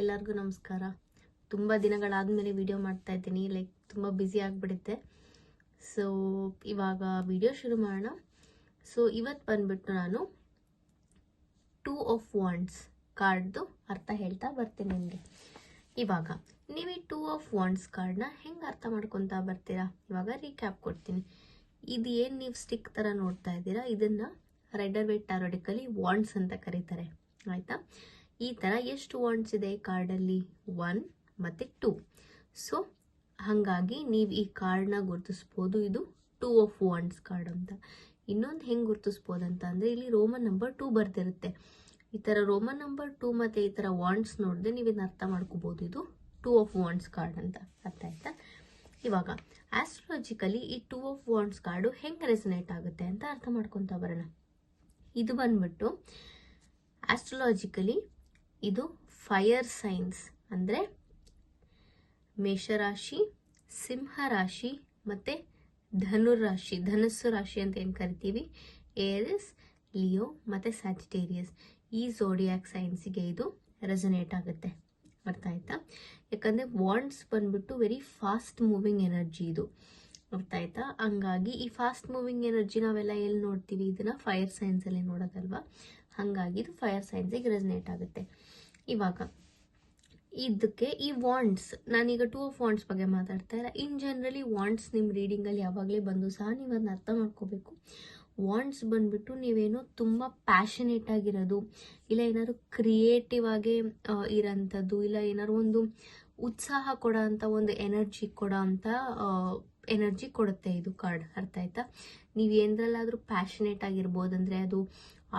ಎಲ್ಲರಿಗೂ ನಮಸ್ಕಾರ. ತುಂಬ ದಿನಗಳಾದಮೇಲೆ ವಿಡಿಯೋ ಮಾಡ್ತಾ ಇದ್ದೀನಿ. ತುಂಬ ಬ್ಯುಸಿ ಆಗಿಬಿಡುತ್ತೆ. ಸೊ ಇವಾಗ ವಿಡಿಯೋ ಶುರು ಮಾಡೋಣ. ಸೊ ಇವತ್ತು ಬಂದ್ಬಿಟ್ಟು ನಾನು 2 of Wands ಕಾರ್ಡ್ದು ಅರ್ಥ ಹೇಳ್ತಾ ಬರ್ತೀನಿ ನಿಮಗೆ. ಇವಾಗ ನೀವು ಈ 2 of Wands ಕಾರ್ಡ್ನ ಹೆಂಗೆ ಅರ್ಥ ಮಾಡ್ಕೊತಾ ಬರ್ತೀರಾ? ಇವಾಗ ರೀಕ್ಯಾಪ್ ಕೊಡ್ತೀನಿ. ಇದು ಏನು ನೀವು ಸ್ಟಿಕ್ ಥರ ನೋಡ್ತಾ ಇದ್ದೀರಾ, ಇದನ್ನು ರೈಡರ್ ವೇಟ್ ಟಾರೋಡಿಕಲಿ ವಾಂಡ್ಸ್ ಅಂತ ಕರೀತಾರೆ. ಆಯಿತಾ? ಈ ಥರ ಎಷ್ಟು ವಾಂಡ್ಸ್ ಇದೆ ಕಾರ್ಡಲ್ಲಿ? 1 ಮತ್ತು 2. ಸೊ ಹಾಗಾಗಿ ನೀವು ಈ ಕಾರ್ಡ್ನ ಗುರುತಿಸ್ಬೋದು, ಇದು 2 of Wands ಕಾರ್ಡ್ ಅಂತ. ಇನ್ನೊಂದು ಹೆಂಗೆ ಗುರುತಿಸ್ಬೋದು ಅಂತ ಅಂದರೆ, ಇಲ್ಲಿ ರೋಮನ್ ನಂಬರ್ 2 ಬರ್ದಿರುತ್ತೆ. ಈ ಥರ ರೋಮನ್ ನಂಬರ್ 2 ಮತ್ತು ಈ ಥರ ವಾಂಡ್ಸ್ ನೋಡಿದ್ರೆ ನೀವು ಇದನ್ನ ಅರ್ಥ ಮಾಡ್ಕೋಬೋದು, ಇದು 2 of Wands ಕಾರ್ಡ್ ಅಂತ. ಅರ್ಥ ಆಯ್ತಾ? ಇವಾಗ ಆಸ್ಟ್ರಾಲಜಿಕಲಿ ಈ 2 of Wands ಕಾರ್ಡು ಹೆಂಗೆ ರೆಸನೇಟ್ ಆಗುತ್ತೆ ಅಂತ ಅರ್ಥ ಮಾಡ್ಕೊತಾ ಬರೋಣ. ಇದು ಬಂದ್ಬಿಟ್ಟು ಆಸ್ಟ್ರಾಲಜಿಕಲಿ ಇದು ಫೈರ್ ಸೈನ್ಸ್, ಅಂದರೆ ಮೇಷರಾಶಿ, ಸಿಂಹರಾಶಿ ಮತ್ತು ಧನುರಾಶಿ, ಧನಸ್ಸು ರಾಶಿ ಅಂತ ಏನು ಕರಿತೀವಿ, ಏರಿಸ್, ಲಿಯೋ ಮತ್ತು ಸ್ಯಾಜಿಟೇರಿಯಸ್, ಈ ಝೋಡಿಯಾಕ್ ಸೈನ್ಸಿಗೆ ಇದು ರೆಸನೇಟ್ ಆಗುತ್ತೆ. ಅರ್ಥ ಆಯ್ತಾ? ಯಾಕಂದರೆ ವಾಂಡ್ಸ್ ಬಂದ್ಬಿಟ್ಟು ವೆರಿ ಫಾಸ್ಟ್ ಮೂವಿಂಗ್ ಎನರ್ಜಿ ಇದು. ಅರ್ಥ ಆಯ್ತಾ? ಹಂಗಾಗಿ ಈ ಫಾಸ್ಟ್ ಮೂವಿಂಗ್ ಎನರ್ಜಿ ನಾವೆಲ್ಲ ಎಲ್ಲಿ ನೋಡ್ತೀವಿ? ಇದನ್ನು ಫೈರ್ ಸೈನ್ಸಲ್ಲಿ ನೋಡೋದಲ್ವಾ. ಹಾಗಾಗಿ ಇದು ಫೈರ್ ಸೈನ್ಸಿಗೆ ರೆಸನೇಟ್ ಆಗುತ್ತೆ. ಇವಾಗ ಇದಕ್ಕೆ ಈ ವಾಂಡ್ಸ್, ನಾನೀಗ 2 of Wands ಬಗ್ಗೆ ಮಾತಾಡ್ತಾ ಇಲ್ಲ. ಇನ್ ಜನರಲಿ ವಾಂಡ್ಸ್ ನಿಮ್ಮ ರೀಡಿಂಗಲ್ಲಿ ಯಾವಾಗಲೇ ಬಂದು ಸಹ ನೀವು ಅದನ್ನ ಅರ್ಥ ಮಾಡ್ಕೋಬೇಕು. ವಾಂಡ್ಸ್ ಬಂದ್ಬಿಟ್ಟು ನೀವೇನೋ ತುಂಬ ಪ್ಯಾಷನೇಟ್ ಆಗಿರೋದು, ಇಲ್ಲ ಏನಾದ್ರು ಕ್ರಿಯೇಟಿವ್ ಆಗಿ ಇರೋಂಥದ್ದು, ಇಲ್ಲ ಏನಾದ್ರು ಒಂದು ಉತ್ಸಾಹ ಕೊಡೋ ಅಂಥ ಒಂದು ಎನರ್ಜಿ ಕೊಡೋ ಅಂಥ ಎನರ್ಜಿ ಕೊಡುತ್ತೆ ಇದು ಕಾರ್ಡ್. ಅರ್ಥ ಆಯ್ತಾ? ನೀವು ಏನರಲ್ಲಾದರೂ ಪ್ಯಾಷನೇಟ್ ಆಗಿರ್ಬೋದು, ಅಂದರೆ ಅದು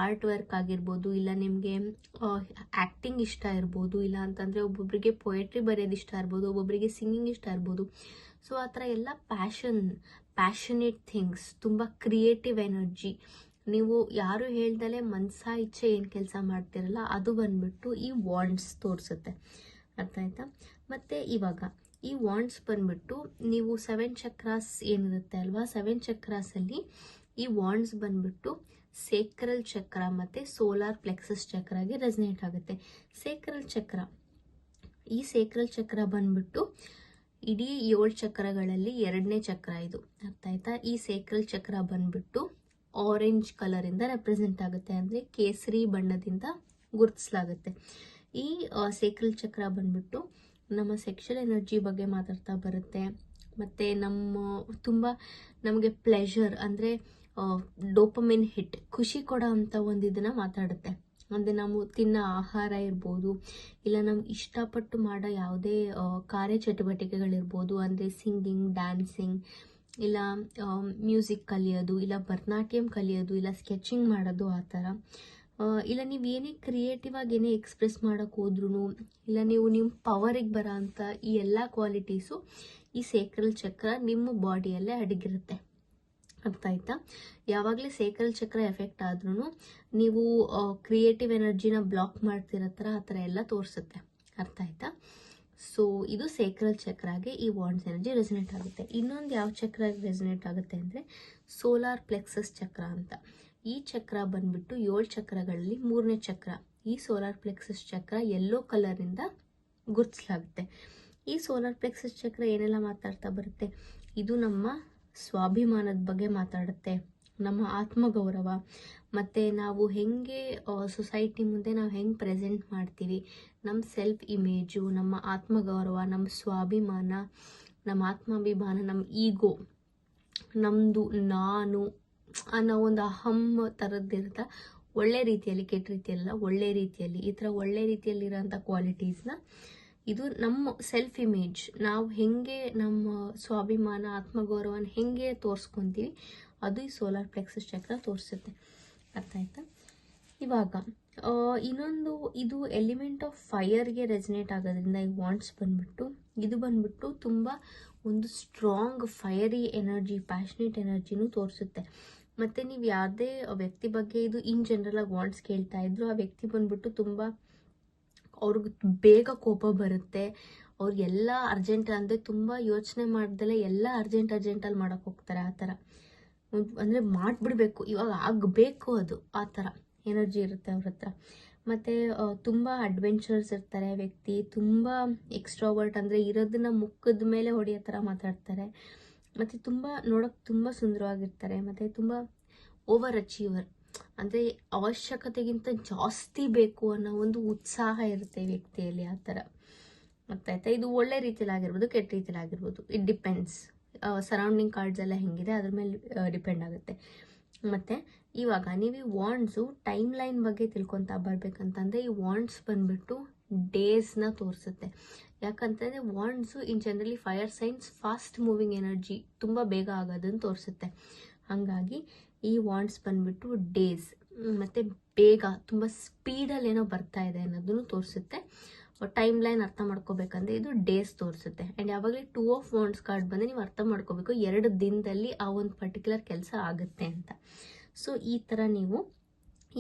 ಆರ್ಟ್ ವರ್ಕ್ ಆಗಿರ್ಬೋದು, ಇಲ್ಲ ನಿಮಗೆ ಆ್ಯಕ್ಟಿಂಗ್ ಇಷ್ಟ ಇರ್ಬೋದು, ಇಲ್ಲ ಅಂತಂದರೆ ಒಬ್ಬೊಬ್ಬರಿಗೆ ಪೊಯೆಟ್ರಿ ಬರೆಯೋದು ಇಷ್ಟ ಇರ್ಬೋದು, ಒಬ್ಬೊಬ್ಬರಿಗೆ ಸಿಂಗಿಂಗ್ ಇಷ್ಟ ಇರ್ಬೋದು. ಸೊ ಆ ಥರ ಎಲ್ಲ ಪ್ಯಾಷನೇಟ್ ಥಿಂಗ್ಸ್, ತುಂಬ ಕ್ರಿಯೇಟಿವ್ ಎನರ್ಜಿ, ನೀವು ಯಾರು ಹೇಳ್ದಲೇ ಮನಸಾ ಇಚ್ಛೆ ಏನು ಕೆಲಸ ಮಾಡ್ತಿರಲ್ಲ, ಅದು ಬಂದ್ಬಿಟ್ಟು ಈ ವಾಂಡ್ಸ್ ತೋರಿಸುತ್ತೆ. ಅರ್ಥ ಆಯ್ತಾ? ಮತ್ತು ಇವಾಗ ಈ ವಾಂಡ್ಸ್ ಬಂದ್ಬಿಟ್ಟು ನೀವು 7 ಚಕ್ರಾಸ್ ಏನಿರುತ್ತೆ ಅಲ್ವಾ, 7 ಚಕ್ರಾಸಲ್ಲಿ ಈ ವಾಂಡ್ಸ್ ಬಂದ್ಬಿಟ್ಟು ಸೇಕ್ರಲ್ ಚಕ್ರ ಮತ್ತು ಸೋಲಾರ್ ಪ್ಲೆಕ್ಸಸ್ ಚಕ್ರಾಗೆ ರೆಸನೇಟ್ ಆಗುತ್ತೆ. ಸೇಕ್ರಲ್ ಚಕ್ರ, ಈ ಸೇಕ್ರಲ್ ಚಕ್ರ ಬಂದ್ಬಿಟ್ಟು ಇಡೀ 7 ಚಕ್ರಗಳಲ್ಲಿ 2ನೇ ಚಕ್ರ ಇದು. ಅರ್ಥ ಆಯ್ತಾ? ಈ ಸೇಕ್ರಲ್ ಚಕ್ರ ಬಂದ್ಬಿಟ್ಟು ಆರೆಂಜ್ ಕಲರಿಂದ ರೆಪ್ರೆಸೆಂಟ್ ಆಗುತ್ತೆ, ಅಂದರೆ ಕೇಸರಿ ಬಣ್ಣದಿಂದ ಗುರುತಿಸಲಾಗುತ್ತೆ. ಈ ಸೇಕ್ರಲ್ ಚಕ್ರ ಬಂದ್ಬಿಟ್ಟು ನಮ್ಮ ಸೆಕ್ಷುವಲ್ ಎನರ್ಜಿ ಬಗ್ಗೆ ಮಾತಾಡ್ತಾ ಬರುತ್ತೆ. ಮತ್ತು ತುಂಬ ನಮಗೆ ಪ್ಲೆಷರ್, ಅಂದರೆ ಡೋಪಮಿನ್ ಹಿಟ್, ಖುಷಿ ಕೊಡೋ ಅಂಥ ಒಂದು ಇದನ್ನು ಮಾತಾಡುತ್ತೆ. ಅಂದರೆ ನಾವು ತಿನ್ನೋ ಆಹಾರ ಇರ್ಬೋದು, ಇಲ್ಲ ನಮ್ಗೆ ಇಷ್ಟಪಟ್ಟು ಮಾಡೋ ಯಾವುದೇ ಕಾರ್ಯಚಟುವಟಿಕೆಗಳಿರ್ಬೋದು, ಅಂದರೆ ಸಿಂಗಿಂಗ್, ಡ್ಯಾನ್ಸಿಂಗ್, ಇಲ್ಲ ಮ್ಯೂಸಿಕ್ ಕಲಿಯೋದು, ಇಲ್ಲ ಭರತನಾಟ್ಯಂ ಕಲಿಯೋದು, ಇಲ್ಲ ಸ್ಕೆಚಿಂಗ್ ಮಾಡೋದು, ಆ ಥರ. ಇಲ್ಲ ನೀವು ಏನೇ ಕ್ರಿಯೇಟಿವ್ ಆಗಿ ಏನೇ ಎಕ್ಸ್ಪ್ರೆಸ್ ಮಾಡೋಕ್ಕೆ ಹೋದ್ರೂ, ಇಲ್ಲ ನೀವು ನಿಮ್ಮ ಪವರಿಗೆ ಬರೋ ಅಂಥ ಈ ಎಲ್ಲ ಕ್ವಾಲಿಟೀಸು ಈ ಸೇಕ್ರಲ್ ಚಕ್ರ ನಿಮ್ಮ ಬಾಡಿಯಲ್ಲೇ ಅಡಗಿರುತ್ತೆ. ಅರ್ಥ ಆಯ್ತಾ? ಯಾವಾಗಲೇ ಸೇಕ್ರಲ್ ಚಕ್ರ ಎಫೆಕ್ಟ್ ಆದ್ರೂ ನೀವು ಕ್ರಿಯೇಟಿವ್ ಎನರ್ಜಿನ ಬ್ಲಾಕ್ ಮಾಡ್ತಿರತ್ತರ, ಆ ಥರ ಎಲ್ಲ ತೋರಿಸುತ್ತೆ. ಅರ್ಥ ಆಯ್ತಾ? ಸೊ ಇದು ಸೇಕ್ರಲ್ ಚಕ್ರಾಗೆ ಈ ವಾಂಡ್ಸ್ ಎನರ್ಜಿ ರೆಸನೇಟ್ ಆಗುತ್ತೆ. ಇನ್ನೊಂದು ಯಾವ ಚಕ್ರ ರೆಸನೇಟ್ ಆಗುತ್ತೆ ಅಂದರೆ ಸೋಲಾರ್ ಪ್ಲೆಕ್ಸಸ್ ಚಕ್ರ ಅಂತ. ಈ ಚಕ್ರ ಬಂದ್ಬಿಟ್ಟು 7 ಚಕ್ರಗಳಲ್ಲಿ 3ನೇ ಚಕ್ರ. ಈ ಸೋಲಾರ್ ಪ್ಲೆಕ್ಸಸ್ ಚಕ್ರ ಯೆಲ್ಲೋ ಕಲರಿಂದ ಗುರುತಿಸಲಾಗುತ್ತೆ. ಈ ಸೋಲಾರ್ ಪ್ಲೆಕ್ಸಸ್ ಚಕ್ರ ಏನೆಲ್ಲ ಮಾತಾಡ್ತಾ ಬರುತ್ತೆ? ಇದು ನಮ್ಮ ಸ್ವಾಭಿಮಾನದ ಬಗ್ಗೆ ಮಾತಾಡುತ್ತೆ, ನಮ್ಮ ಆತ್ಮಗೌರವ, ಮತ್ತು ನಾವು ಹೆಂಗೆ ಸೊಸೈಟಿ ಮುಂದೆ ನಾವು ಹೆಂಗೆ ಪ್ರೆಸೆಂಟ್ ಮಾಡ್ತೀವಿ, ನಮ್ಮ ಸೆಲ್ಫ್ ಇಮೇಜು, ನಮ್ಮ ಆತ್ಮಗೌರವ, ನಮ್ಮ ಸ್ವಾಭಿಮಾನ, ನಮ್ಮ ಆತ್ಮಾಭಿಮಾನ, ನಮ್ಮ ಈಗೋ, ನಮ್ಮದು ನಾನು ಅನ್ನೋ ಒಂದು ಅಹಂ ಥರದ್ದಿರ್ತ, ಒಳ್ಳೆ ರೀತಿಯಲ್ಲಿ, ಕೆಟ್ಟ ರೀತಿಯಲ್ಲ, ಒಳ್ಳೆ ರೀತಿಯಲ್ಲಿ, ಈ ಥರ ಒಳ್ಳೆ ರೀತಿಯಲ್ಲಿರೋಂಥ ಕ್ವಾಲಿಟೀಸ್ನ, ಇದು ನಮ್ಮ ಸೆಲ್ಫ್ ಇಮೇಜ್, ನಾವು ಹೆಂಗೆ ನಮ್ಮ ಸ್ವಾಭಿಮಾನ, ಆತ್ಮಗೌರವನ ಹೆಂಗೆ ತೋರಿಸ್ಕೊತೀವಿ, ಅದು ಈ ಸೋಲಾರ್ ಪ್ಲೆಕ್ಸಸ್ ಚಕ್ರ ತೋರಿಸುತ್ತೆ. ಅರ್ಥ ಆಯ್ತಾ? ಇವಾಗ ಇನ್ನೊಂದು, ಇದು ಎಲಿಮೆಂಟ್ ಆಫ್ ಫೈರ್ಗೆ ರೆಸನೇಟ್ ಆಗೋದ್ರಿಂದ ಈ ವಾಂಡ್ಸ್ ಬಂದ್ಬಿಟ್ಟು, ಇದು ಬಂದ್ಬಿಟ್ಟು ತುಂಬ ಒಂದು ಸ್ಟ್ರಾಂಗ್ ಫೈರಿ ಎನರ್ಜಿ, ಪ್ಯಾಷನೇಟ್ ಎನರ್ಜಿನೂ ತೋರಿಸುತ್ತೆ. ಮತ್ತು ನೀವು ಯಾವುದೇ ವ್ಯಕ್ತಿ ಬಗ್ಗೆ ಇದು ಇನ್ ಜನರಲಾಗಿ ವಾಂಡ್ಸ್ ಕೇಳ್ತಾ ಇದ್ರು, ಆ ವ್ಯಕ್ತಿ ಬಂದ್ಬಿಟ್ಟು ತುಂಬ ಅವ್ರಿಗೆ ಬೇಗ ಕೋಪ ಬರುತ್ತೆ, ಅವ್ರಿಗೆಲ್ಲ ಅರ್ಜೆಂಟ್, ಅಂದರೆ ತುಂಬ ಯೋಚನೆ ಮಾಡ್ದಲೇ ಎಲ್ಲ ಅರ್ಜೆಂಟಲ್ಲಿ ಮಾಡೋಕ್ಕೆ ಹೋಗ್ತಾರೆ. ಆ ಥರ ಅಂದರೆ ಮಾಡಿಬಿಡ್ಬೇಕು, ಇವಾಗ ಆಗಬೇಕು, ಅದು ಆ ಥರ ಎನರ್ಜಿ ಇರುತ್ತೆ ಅವ್ರ ಹತ್ರ. ಮತ್ತು ತುಂಬ ಅಡ್ವೆಂಚರ್ಸ್ ಇರ್ತಾರೆ ವ್ಯಕ್ತಿ, ತುಂಬ ಎಕ್ಸ್ಟ್ರಾವರ್ಟ್, ಅಂದರೆ ಇರೋದನ್ನ ಮುಖದ ಮೇಲೆ ಹೊಡೆಯೋ ಥರ ಮಾತಾಡ್ತಾರೆ, ಮತ್ತು ತುಂಬ ನೋಡೋಕೆ ತುಂಬ ಸುಂದರವಾಗಿರ್ತಾರೆ, ಮತ್ತು ತುಂಬ ಓವರ್ ಅಚೀವರ್, ಅಂದರೆ ಅವಶ್ಯಕತೆಗಿಂತ ಜಾಸ್ತಿ ಬೇಕು ಅನ್ನೋ ಒಂದು ಉತ್ಸಾಹ ಇರುತ್ತೆ ಈ ವ್ಯಕ್ತಿಯಲ್ಲಿ. ಆ ಥರ ಗೊತ್ತಾಯ್ತಾ? ಇದು ಒಳ್ಳೆ ರೀತಿಯಲ್ಲಿ ಆಗಿರ್ಬೋದು, ಕೆಟ್ಟ ರೀತಿಯಲ್ಲಿ ಆಗಿರ್ಬೋದು, ಇಟ್ ಡಿಪೆಂಡ್ಸ್. ಸರೌಂಡಿಂಗ್ ಕಾರ್ಡ್ಸ್ ಎಲ್ಲ ಹೆಂಗಿದೆ ಅದ್ರ ಮೇಲೆ ಡಿಪೆಂಡ್ ಆಗುತ್ತೆ. ಮತ್ತು ಇವಾಗ ನೀವು ಈ ವಾಂಡ್ಸು ಟೈಮ್ ಲೈನ್ ಬಗ್ಗೆ ತಿಳ್ಕೊತಾ ಬರ್ಬೇಕಂತಂದರೆ ಈ ವಾಂಡ್ಸ್ ಬಂದ್ಬಿಟ್ಟು ಡೇಸ್ನ ತೋರಿಸುತ್ತೆ. ಯಾಕಂತಂದರೆ ವಾಂಡ್ಸು in generally fire signs fast moving energy, ತುಂಬ ಬೇಗ ಆಗೋದನ್ನು ತೋರಿಸುತ್ತೆ. ಹಾಗಾಗಿ ಈ ವಾಂಡ್ಸ್ ಬಂದ್ಬಿಟ್ಟು ಡೇಸ್ ಮತ್ತು ಬೇಗ ತುಂಬ ಸ್ಪೀಡಲ್ಲಿ ಏನೋ ಬರ್ತಾ ಇದೆ ಅನ್ನೋದನ್ನು ತೋರಿಸುತ್ತೆ. ಟೈಮ್ ಲೈನ್ ಅರ್ಥ ಮಾಡ್ಕೋಬೇಕಂದ್ರೆ ಇದು ಡೇಸ್ ತೋರಿಸುತ್ತೆ. ಆ್ಯಂಡ್ ಯಾವಾಗಲೇ 2 ಆಫ್ ವಾಂಡ್ಸ್ ಕಾರ್ಡ್ ಬಂದರೆ ನೀವು ಅರ್ಥ ಮಾಡ್ಕೋಬೇಕು 2 ದಿನದಲ್ಲಿ ಆ ಒಂದು ಪರ್ಟಿಕ್ಯುಲರ್ ಕೆಲಸ ಆಗುತ್ತೆ ಅಂತ. ಸೊ ಈ ಥರ ನೀವು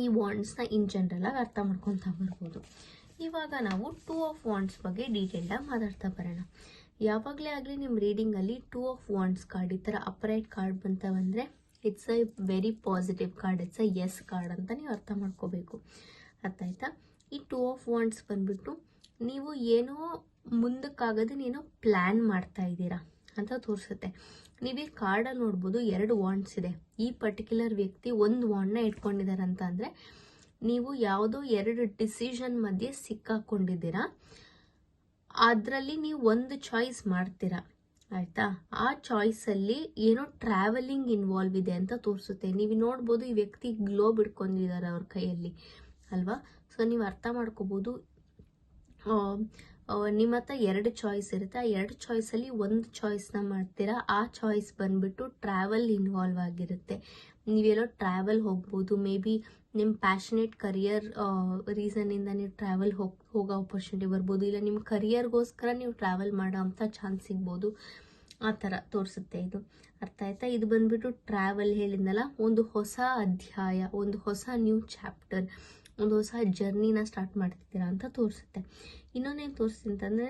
ಈ ವಾಂಡ್ಸ್ನ ಇನ್ ಜನರಲ್ ಆಗಿ ಅರ್ಥ ಮಾಡ್ಕೊತಾ ಬರ್ಬೋದು. ಇವಾಗ ನಾವು 2 ಆಫ್ ವಾಂಡ್ಸ್ ಬಗ್ಗೆ ಡೀಟೇಲ್ಡಾಗಿ ಮಾತಾಡ್ತಾ ಬರೋಣ. ಯಾವಾಗಲೇ ಆಗಲಿ ನಿಮ್ಮ ರೀಡಿಂಗಲ್ಲಿ 2 ಆಫ್ ವಾಂಡ್ಸ್ ಕಾರ್ಡ್ ಈ ಥರ ಅಪರೈಟ್ ಕಾರ್ಡ್ ಬಂತ ಬಂದರೆ it's a very positive card, it's a yes card ಅಂತ ನೀವು ಅರ್ಥ ಮಾಡ್ಕೋಬೇಕು. ಅರ್ಥ ಆಯ್ತಾ? ಈ 2 ಆಫ್ ವಾಂಡ್ಸ್ ಬಂದ್ಬಿಟ್ಟು ನೀವು ಏನೋ ಮುಂದಕ್ಕಾಗೋದನ್ನ ಏನೋ ಪ್ಲ್ಯಾನ್ ಮಾಡ್ತಾ ಇದ್ದೀರಾ ಅಂತ ತೋರಿಸುತ್ತೆ. ನೀವು ಈ ಕಾರ್ಡಲ್ಲಿ ನೋಡ್ಬೋದು 2 ವಾಂಡ್ಸ್ ಇದೆ. ಈ ಪರ್ಟಿಕ್ಯುಲರ್ ವ್ಯಕ್ತಿ 1 ವಾಂಡ್ನ ಇಟ್ಕೊಂಡಿದ್ದಾರೆ ಅಂತ ಅಂದರೆ ನೀವು ಯಾವುದೋ 2 ಡಿಸಿಷನ್ ಮಧ್ಯೆ ಸಿಕ್ಕಾಕೊಂಡಿದ್ದೀರಾ, ಅದರಲ್ಲಿ ನೀವು ಒಂದು ಚಾಯ್ಸ್ ಮಾಡ್ತೀರಾ. ಆಯಿತಾ? ಆ ಚಾಯ್ಸಲ್ಲಿ ಏನೋ ಟ್ರಾವೆಲಿಂಗ್ ಇನ್ವಾಲ್ವ್ ಇದೆ ಅಂತ ತೋರಿಸುತ್ತೆ. ನೀವು ನೋಡ್ಬೋದು ಈ ವ್ಯಕ್ತಿ ಗ್ಲೋಬ್ ಇಟ್ಕೊಂಡಿದ್ದಾರೆ ಅವ್ರ ಕೈಯಲ್ಲಿ ಅಲ್ವಾ. ಸೊ ನೀವು ಅರ್ಥ ಮಾಡ್ಕೋಬೋದು ನಿಮ್ಮ ಹತ್ರ 2 ಚಾಯ್ಸ್ ಇರುತ್ತೆ. ಆ 2 ಚಾಯ್ಸಲ್ಲಿ ಒಂದು ಚಾಯ್ಸ್ನ ಮಾಡ್ತೀರಾ. ಆ ಚಾಯ್ಸ್ ಬಂದ್ಬಿಟ್ಟು ಟ್ರಾವೆಲ್ ಇನ್ವಾಲ್ವ್ ಆಗಿರುತ್ತೆ. ನೀವೆಲ್ಲೋ ಟ್ರಾವೆಲ್ ಹೋಗ್ಬೋದು, ಮೇ ಬಿ ನಿಮ್ಮ ಪ್ಯಾಷನೇಟ್ ಕರಿಯರ್ ರೀಸನ್ನಿಂದ ನೀವು ಟ್ರಾವೆಲ್ ಹೋಗೋ ಆಪರ್ಚುನಿಟಿ ಬರ್ಬೋದು, ಇಲ್ಲ ನಿಮ್ಮ ಕರಿಯರ್ಗೋಸ್ಕರ ನೀವು ಟ್ರಾವೆಲ್ ಮಾಡೋ ಅಂಥ ಚಾನ್ಸ್ ಸಿಗ್ಬೋದು. ಆ ಥರ ತೋರಿಸುತ್ತೆ ಇದು. ಅರ್ಥ ಆಯ್ತಾ? ಇದು ಬಂದ್ಬಿಟ್ಟು ಟ್ರಾವೆಲ್ ಹೇಳಿದ್ನಲ್ಲ, ಒಂದು ಹೊಸ ಅಧ್ಯಾಯ, ಒಂದು ಹೊಸ ನ್ಯೂ ಚಾಪ್ಟರ್, ಒಂದು ಹೊಸ ಜರ್ನಿನ ಸ್ಟಾರ್ಟ್ ಮಾಡ್ತಿದ್ದೀರಾ ಅಂತ ತೋರಿಸುತ್ತೆ. ಇನ್ನೊಂದೇನು ತೋರಿಸುತ್ತೆ ಅಂತಂದರೆ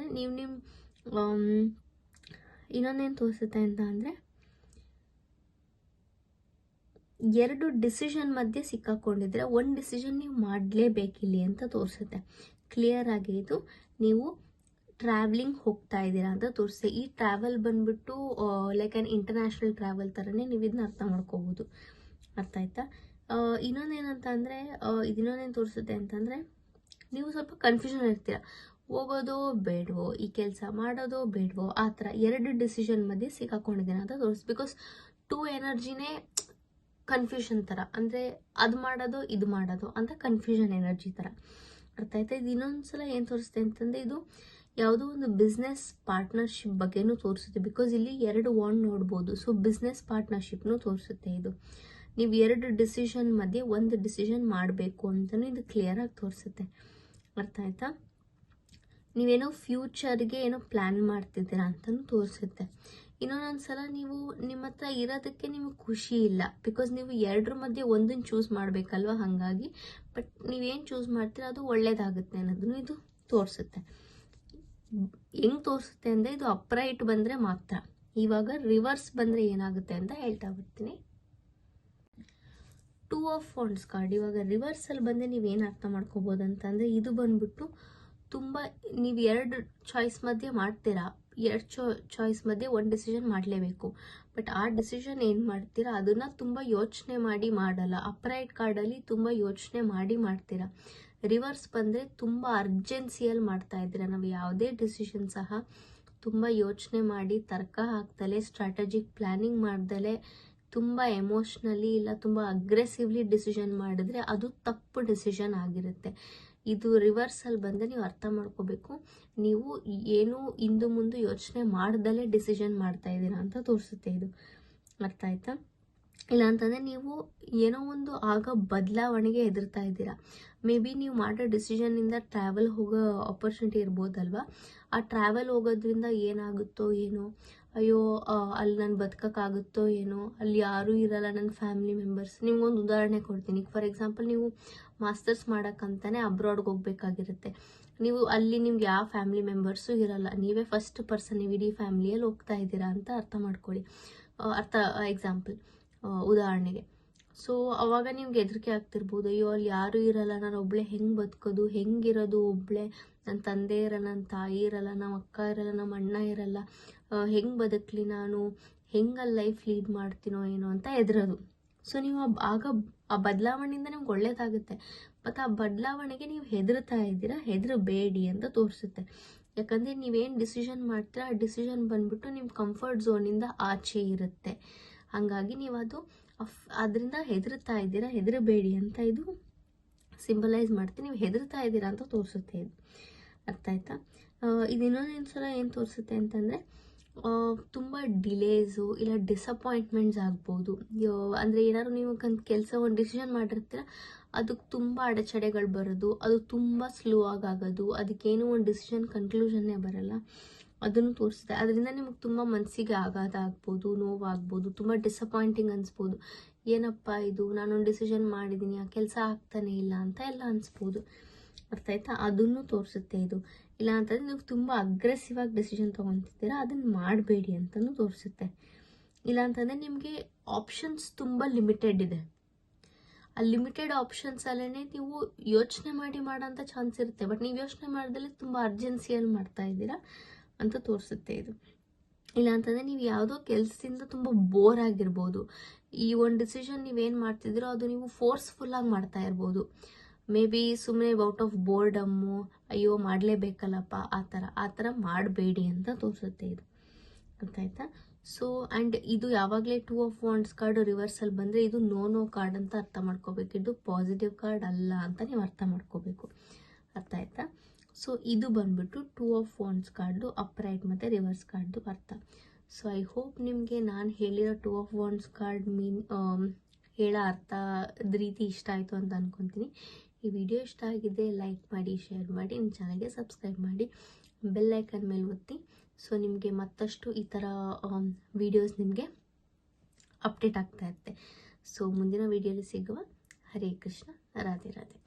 ಇನ್ನೊಂದೇನು ತೋರಿಸುತ್ತೆ ಅಂತ ಅಂದರೆ 2 ಡಿಸಿಷನ್ ಮಧ್ಯೆ ಸಿಕ್ಕಾಕೊಂಡಿದ್ರೆ ಒಂದು ಡಿಸಿಷನ್ ನೀವು ಮಾಡಲೇಬೇಕಿಲ್ಲಿ ಅಂತ ತೋರಿಸುತ್ತೆ. ಕ್ಲಿಯರ್ ಆಗಿ ಇದು ನೀವು ಟ್ರಾವೆಲಿಂಗ್ ಹೋಗ್ತಾ ಇದ್ದೀರಾ ಅಂತ ತೋರಿಸುತ್ತೆ. ಈ ಟ್ರಾವೆಲ್ ಬಂದ್ಬಿಟ್ಟು ಲೈಕ್ ಆನ್ ಇಂಟರ್ನ್ಯಾಷನಲ್ ಟ್ರಾವೆಲ್ ಥರನೇ ನೀವು ಇದನ್ನ ಅರ್ಥ ಮಾಡ್ಕೋಬೋದು. ಅರ್ಥ ಆಯ್ತಾ? ಇನ್ನೊಂದೇನಂತ ಅಂದರೆ ಇನ್ನೊಂದೇನು ತೋರಿಸುತ್ತೆ ಅಂತಂದರೆ ನೀವು ಸ್ವಲ್ಪ ಕನ್ಫ್ಯೂಷನ್ ಇರ್ತೀರ, ಹೋಗೋದೋ ಬೇಡವೋ, ಈ ಕೆಲಸ ಮಾಡೋದೋ ಬೇಡವೋ, ಆ ಥರ 2 ಡಿಸಿಷನ್ ಮಧ್ಯೆ ಸಿಕ್ಕಾಕೊಂಡಿದ್ದೀರಾ ಅಂತ ತೋರಿಸ್. ಬಿಕಾಸ್ 2 ಎನರ್ಜಿನೇ ಕನ್ಫ್ಯೂಷನ್ ಥರ, ಅಂದರೆ ಅದು ಮಾಡೋದು ಇದು ಮಾಡೋದು ಅಂತ ಕನ್ಫ್ಯೂಷನ್ ಎನರ್ಜಿ ಥರ. ಅರ್ಥ ಆಯ್ತಾ? ಇದು ಇನ್ನೊಂದ್ಸಲ ಏನು ತೋರಿಸುತ್ತೆ ಅಂತಂದರೆ ಇದು ಯಾವುದೋ ಒಂದು ಬಿಸ್ನೆಸ್ ಪಾರ್ಟ್ನರ್ಶಿಪ್ ಬಗ್ಗೆನೂ ತೋರಿಸುತ್ತೆ. ಬಿಕಾಸ್ ಇಲ್ಲಿ 2 ವಾಂಡ್ ನೋಡ್ಬೋದು. ಸೊ ಬಿಸ್ನೆಸ್ ಪಾರ್ಟ್ನರ್ಶಿಪ್ನೂ ತೋರಿಸುತ್ತೆ ಇದು. ನೀವು 2 ಡಿಸಿಷನ್ ಮಧ್ಯೆ ಒಂದು ಡಿಸಿಷನ್ ಮಾಡಬೇಕು ಅಂತಲೂ ಇದು ಕ್ಲಿಯರಾಗಿ ತೋರಿಸುತ್ತೆ. ಅರ್ಥ ಆಯ್ತಾ? ನೀವೇನೋ ಫ್ಯೂಚರ್ಗೆ ಏನೋ ಪ್ಲ್ಯಾನ್ ಮಾಡ್ತಿದ್ದೀರಾ ಅಂತಲೂ ತೋರಿಸುತ್ತೆ. ಇನ್ನೊಂದೊಂದ್ಸಲ ನೀವು ನಿಮ್ಮ ಹತ್ರ ಇರೋದಕ್ಕೆ ನಿಮಗೆ ಖುಷಿ ಇಲ್ಲ, ಬಿಕಾಸ್ ನೀವು 2 ಮಧ್ಯೆ ಒಂದನ್ನು ಚೂಸ್ ಮಾಡಬೇಕಲ್ವ. ಹಾಗಾಗಿ ಬಟ್ ನೀವೇನು ಚೂಸ್ ಮಾಡ್ತೀರಾ ಅದು ಒಳ್ಳೇದಾಗುತ್ತೆ ಅನ್ನೋದನ್ನು ಇದು ತೋರಿಸುತ್ತೆ. ಹೆಂಗೆ ತೋರಿಸುತ್ತೆ ಅಂದರೆ ಇದು ಅಪ್ರೈಟ್ ಬಂದರೆ ಮಾತ್ರ. ಇವಾಗ ರಿವರ್ಸ್ ಬಂದರೆ ಏನಾಗುತ್ತೆ ಅಂತ ಹೇಳ್ತಾ ಬರ್ತೀನಿ. 2 ಆಫ್ ವಾಂಡ್ಸ್ ಕಾರ್ಡ್ ಇವಾಗ ರಿವರ್ಸಲ್ಲಿ ಬಂದರೆ ನೀವೇನು ಅರ್ಥ ಮಾಡ್ಕೋಬೋದು ಅಂತಂದರೆ ಇದು ಬಂದ್ಬಿಟ್ಟು ತುಂಬ ನೀವು 2 ಚಾಯ್ಸ್ ಮಧ್ಯೆ ಮಾಡ್ತೀರಾ, 2 ಚಾಯ್ಸ್ ಮಧ್ಯೆ ಒಂದು ಡಿಸಿಷನ್ ಮಾಡಲೇಬೇಕು. ಬಟ್ ಆ ಡಿಸಿಷನ್ ಏನು ಮಾಡ್ತೀರಾ ಅದನ್ನು ತುಂಬ ಯೋಚನೆ ಮಾಡಿ ಮಾಡಲ್ಲ. ಅಪ್ರೈಟ್ ಕಾರ್ಡಲ್ಲಿ ತುಂಬ ಯೋಚನೆ ಮಾಡಿ ಮಾಡ್ತೀರಾ. ರಿವರ್ಸ್ ಬಂದರೆ ತುಂಬ ಅರ್ಜೆನ್ಸಿಯಲ್ಲಿ ಮಾಡ್ತಾ ಇದ್ದೀರಾ. ನಾವು ಯಾವುದೇ ಡಿಸಿಷನ್ ಸಹ ತುಂಬ ಯೋಚನೆ ಮಾಡಿ, ತರ್ಕ ಹಾಕ್ದಲೇ, ಸ್ಟ್ರಾಟಜಿಕ್ ಪ್ಲ್ಯಾನಿಂಗ್ ಮಾಡ್ದಲೇ, ತುಂಬ ಎಮೋಷ್ನಲಿ ಇಲ್ಲ ತುಂಬ ಅಗ್ರೆಸಿವ್ಲಿ ಡಿಸಿಷನ್ ಮಾಡಿದ್ರೆ ಅದು ತಪ್ಪು ಡಿಸಿಷನ್ ಆಗಿರುತ್ತೆ. ಇದು ರಿವರ್ಸಲ್ಲಿ ಬಂದರೆ ನೀವು ಅರ್ಥ ಮಾಡ್ಕೋಬೇಕು, ನೀವು ಏನು ಇಂದು ಮುಂದೆ ಯೋಚನೆ ಮಾಡ್ದಲೇ ಡಿಸಿಷನ್ ಮಾಡ್ತಾ ಇದ್ದೀರಾ ಅಂತ ತೋರಿಸುತ್ತೆ ಇದು. ಅರ್ಥ ಆಯ್ತಾ? ಇಲ್ಲ ಅಂತಂದರೆ ನೀವು ಏನೋ ಒಂದು ಆಗ ಬದಲಾವಣೆಗೆ ಹೆದರ್ತಾ ಇದ್ದೀರಾ. ಮೇ ಬಿ ನೀವು ಮಾಡೋ ಡಿಸಿಷನ್ನಿಂದ ಟ್ರಾವೆಲ್ ಹೋಗೋ ಆಪರ್ಚುನಿಟಿ ಇರ್ಬೋದಲ್ವ. ಆ ಟ್ರಾವೆಲ್ ಹೋಗೋದ್ರಿಂದ ಏನಾಗುತ್ತೋ ಏನೋ, ಅಯ್ಯೋ ಅಲ್ಲಿ ನಾನು ಬದುಕೋಕ್ಕಾಗುತ್ತೋ ಏನೋ, ಅಲ್ಲಿ ಯಾರೂ ಇರಲ್ಲ ನನ್ನ ಫ್ಯಾಮಿಲಿ ಮೆಂಬರ್ಸ್. ನಿಮ್ಗೊಂದು ಉದಾಹರಣೆ ಕೊಡ್ತೀನಿ. ಫಾರ್ ಎಕ್ಸಾಂಪಲ್, ನೀವು ಮಾಸ್ಟರ್ಸ್ ಮಾಡೋಕ್ಕಂತಾನೆ ಅಬ್ರಾಡ್ಗೆ ಹೋಗ್ಬೇಕಾಗಿರುತ್ತೆ. ನೀವು ಅಲ್ಲಿ ನಿಮ್ಗೆ ಯಾವ ಫ್ಯಾಮಿಲಿ ಮೆಂಬರ್ಸು ಇರಲ್ಲ, ನೀವೇ ಫಸ್ಟ್ ಪರ್ಸನ್, ನೀವು ಇಡೀ ಫ್ಯಾಮಿಲಿಯಲ್ಲಿ ಹೋಗ್ತಾ ಇದ್ದೀರಾ ಅಂತ ಅರ್ಥ ಮಾಡ್ಕೊಳ್ಳಿ. ಎಕ್ಸಾಂಪಲ್ ಉದಾಹರಣೆಗೆ ಸೊ ಅವಾಗ ನಿಮ್ಗೆ ಹೆದರಿಕೆ ಆಗ್ತಿರ್ಬೋದು, ಅಯ್ಯೋ ಅಲ್ಲಿ ಯಾರೂ ಇರಲ್ಲ, ನಾನು ಒಬ್ಬಳೆ ಹೆಂಗೆ ಬದುಕೋದು, ಹೆಂಗಿರೋದು ಒಬ್ಬಳೆ, ನನ್ನ ತಂದೆ ಇರಲ್ಲ, ನನ್ನ ತಾಯಿ ಇರಲ್ಲ, ನಮ್ಮ ಅಕ್ಕ ಇರಲ್ಲ, ನಮ್ಮ ಅಣ್ಣ ಇರಲ್ಲ, ಹೆಂಗೆ ಬದುಕಲಿ ನಾನು, ಹೆಂಗಲ್ಲಿ ಲೈಫ್ ಲೀಡ್ ಮಾಡ್ತೀನೋ ಏನೋ ಅಂತ ಹೆದರೋದು. ಸೊ ನೀವು ಆಗ ಆ ಬದಲಾವಣೆಯಿಂದ ನಿಮ್ಗೆ ಒಳ್ಳೇದಾಗುತ್ತೆ. ಮತ್ತು ಆ ಬದಲಾವಣೆಗೆ ನೀವು ಹೆದರ್ತಾ ಇದ್ದೀರಾ, ಹೆದರಬೇಡಿ ಅಂತ ತೋರಿಸುತ್ತೆ. ಯಾಕಂದರೆ ನೀವೇನು ಡಿಸಿಷನ್ ಮಾಡ್ತೀರಾ ಆ ಡಿಸಿಷನ್ ಬಂದ್ಬಿಟ್ಟು ನಿಮ್ಮ ಕಂಫರ್ಟ್ ಝೋನಿಂದ ಆಚೆ ಇರುತ್ತೆ. ಹಾಗಾಗಿ ನೀವು ಅದರಿಂದ ಹೆದರ್ತಾ ಇದ್ದೀರಾ, ಹೆದರಬೇಡಿ ಅಂತ ಇದು ಸಿಂಬಲೈಸ್ ಮಾಡ್ತೀನಿ. ನೀವು ಹೆದರ್ತಾ ಇದ್ದೀರಾ ಅಂತ ತೋರಿಸುತ್ತೆ ಇದು. ಅರ್ಥ ಆಯ್ತಾ? ಇದು ಇನ್ನೊಂದು ಸಲ ಏನು ತೋರಿಸುತ್ತೆ ಅಂತಂದರೆ ತುಂಬ ಡಿಲೇಸು ಇಲ್ಲ ಡಿಸಪಾಯಿಂಟ್ಮೆಂಟ್ಸ್ ಆಗ್ಬೋದು. ಅಂದರೆ ಏನಾದ್ರು ನೀವು ಕೆಲಸ ಒಂದು ಡಿಸಿಷನ್ ಮಾಡಿರ್ತೀರ, ಅದಕ್ಕೆ ತುಂಬ ಅಡೆಚಣೆಗಳು ಬರೋದು, ಅದು ತುಂಬ ಸ್ಲೋ ಆಗೋದು, ಅದಕ್ಕೇನು ಒಂದು ಡಿಸಿಷನ್ ಕನ್ಕ್ಲೂಷನ್ನೇ ಬರಲ್ಲ, ಅದನ್ನು ತೋರಿಸುತ್ತೆ. ಅದರಿಂದ ನಿಮಗೆ ತುಂಬ ಮನಸ್ಸಿಗೆ ಆಘಾತ ಆಗ್ಬೋದು, ನೋವಾಗ್ಬೋದು, ತುಂಬ ಡಿಸಪಾಯಿಂಟಿಂಗ್ ಅನಿಸ್ಬೋದು. ಏನಪ್ಪ ಇದು, ನಾನೊಂದು ಡಿಸಿಷನ್ ಮಾಡಿದ್ದೀನಿ, ಆ ಕೆಲಸ ಆಗ್ತಾನೆ ಇಲ್ಲ ಅಂತ ಎಲ್ಲ ಅನಿಸ್ಬೋದು. ಅರ್ಥ ಆಯ್ತಾ? ಅದನ್ನು ತೋರಿಸುತ್ತೆ ಇದು. ಇಲ್ಲ ಅಂತಂದರೆ ನೀವು ತುಂಬ ಅಗ್ರೆಸಿವ್ ಆಗಿ ಡಿಸಿಷನ್ ತೊಗೊತಿದ್ದೀರಾ, ಅದನ್ನು ಮಾಡಬೇಡಿ ಅಂತಲೂ ತೋರಿಸುತ್ತೆ. ಇಲ್ಲ ಅಂತಂದರೆ ನಿಮಗೆ ಆಪ್ಷನ್ಸ್ ತುಂಬ ಲಿಮಿಟೆಡ್ ಇದೆ, ಆ ಲಿಮಿಟೆಡ್ ಆಪ್ಷನ್ಸಲ್ಲೇ ನೀವು ಯೋಚನೆ ಮಾಡೋಂಥ ಚಾನ್ಸ್ ಇರುತ್ತೆ. ಬಟ್ ನೀವು ಯೋಚನೆ ಮಾಡಿದಲ್ಲಿ ತುಂಬ ಅರ್ಜೆನ್ಸಿಯಲ್ಲಿ ಮಾಡ್ತಾ ಇದ್ದೀರಾ ಅಂತ ತೋರಿಸುತ್ತೆ ಇದು. ಇಲ್ಲ ಅಂತಂದರೆ ನೀವು ಯಾವುದೋ ಕೆಲಸದಿಂದ ತುಂಬ ಬೋರ್ ಆಗಿರ್ಬೋದು, ಈ ಒಂದು ಡಿಸಿಷನ್ ನೀವೇನು ಮಾಡ್ತಿದ್ದೀರೋ ಅದು ನೀವು ಫೋರ್ಸ್ಫುಲ್ಲಾಗಿ ಮಾಡ್ತಾ ಇರ್ಬೋದು. ಮೇ ಬಿ ಸುಮ್ಮನೆ ಔಟ್ ಆಫ್ ಬೋರ್ಡಮ್ಮು, ಅಯ್ಯೋ ಮಾಡಲೇಬೇಕಲ್ಲಪ್ಪ, ಆ ಥರ ಮಾಡಬೇಡಿ ಅಂತ ತೋರಿಸುತ್ತೆ ಇದು. ಅರ್ಥ ಆಯ್ತಾ? ಸೊ ಆ್ಯಂಡ್ ಇದು ಯಾವಾಗಲೇ 2 ಆಫ್ ವಾಂಡ್ಸ್ ಕಾರ್ಡ್ ರಿವರ್ಸಲ್ಲಿ ಬಂದರೆ ಇದು ನೋ ಕಾರ್ಡ್ ಅಂತ ಅರ್ಥ ಮಾಡ್ಕೋಬೇಕು. ಇದು ಪಾಸಿಟಿವ್ ಕಾರ್ಡ್ ಅಲ್ಲ ಅಂತ ನೀವು ಅರ್ಥ ಮಾಡ್ಕೋಬೇಕು. ಅರ್ಥ ಆಯ್ತಾ? ಸೊ ಇದು ಬಂದ್ಬಿಟ್ಟು 2 ಆಫ್ ವಾಂಡ್ಸ್ ಕಾರ್ಡು ಅಪ್ರೈಟ್ ಮತ್ತು ರಿವರ್ಸ್ ಕಾರ್ಡ್ದು ಅರ್ಥ. ಸೊ ಐ ಹೋಪ್ ನಿಮಗೆ ನಾನು ಹೇಳಿರೋ 2 ಆಫ್ ವಾಂಡ್ಸ್ ಕಾರ್ಡ್ ಹೇಳೋ ಅರ್ಥದ ರೀತಿ ಇಷ್ಟ ಆಯಿತು ಅಂತ ಅಂದ್ಕೊತೀನಿ. ಈ ವಿಡಿಯೋ ಇಷ್ಟ ಆಗಿದೆ ಲೈಕ್ ಮಾಡಿ, ಶೇರ್ ಮಾಡಿ, ನಿಮ್ಮ ಚಾನಲ್ಗೆ ಸಬ್ಸ್ಕ್ರೈಬ್ ಮಾಡಿ, ಬೆಲ್ ಐಕನ್ ಮೇಲೆ ಒತ್ತಿ. ಸೊ ನಿಮಗೆ ಮತ್ತಷ್ಟು ಈ ಥರ ವಿಡಿಯೋಸ್ ನಿಮಗೆ ಅಪ್ಡೇಟ್ ಆಗ್ತಾ ಇರುತ್ತೆ. ಸೊ ಮುಂದಿನ ವಿಡಿಯೋಲಿ ಸಿಗುವ. ಹರೇ ಕೃಷ್ಣ, ರಾಧೆ ರಾಧೆ.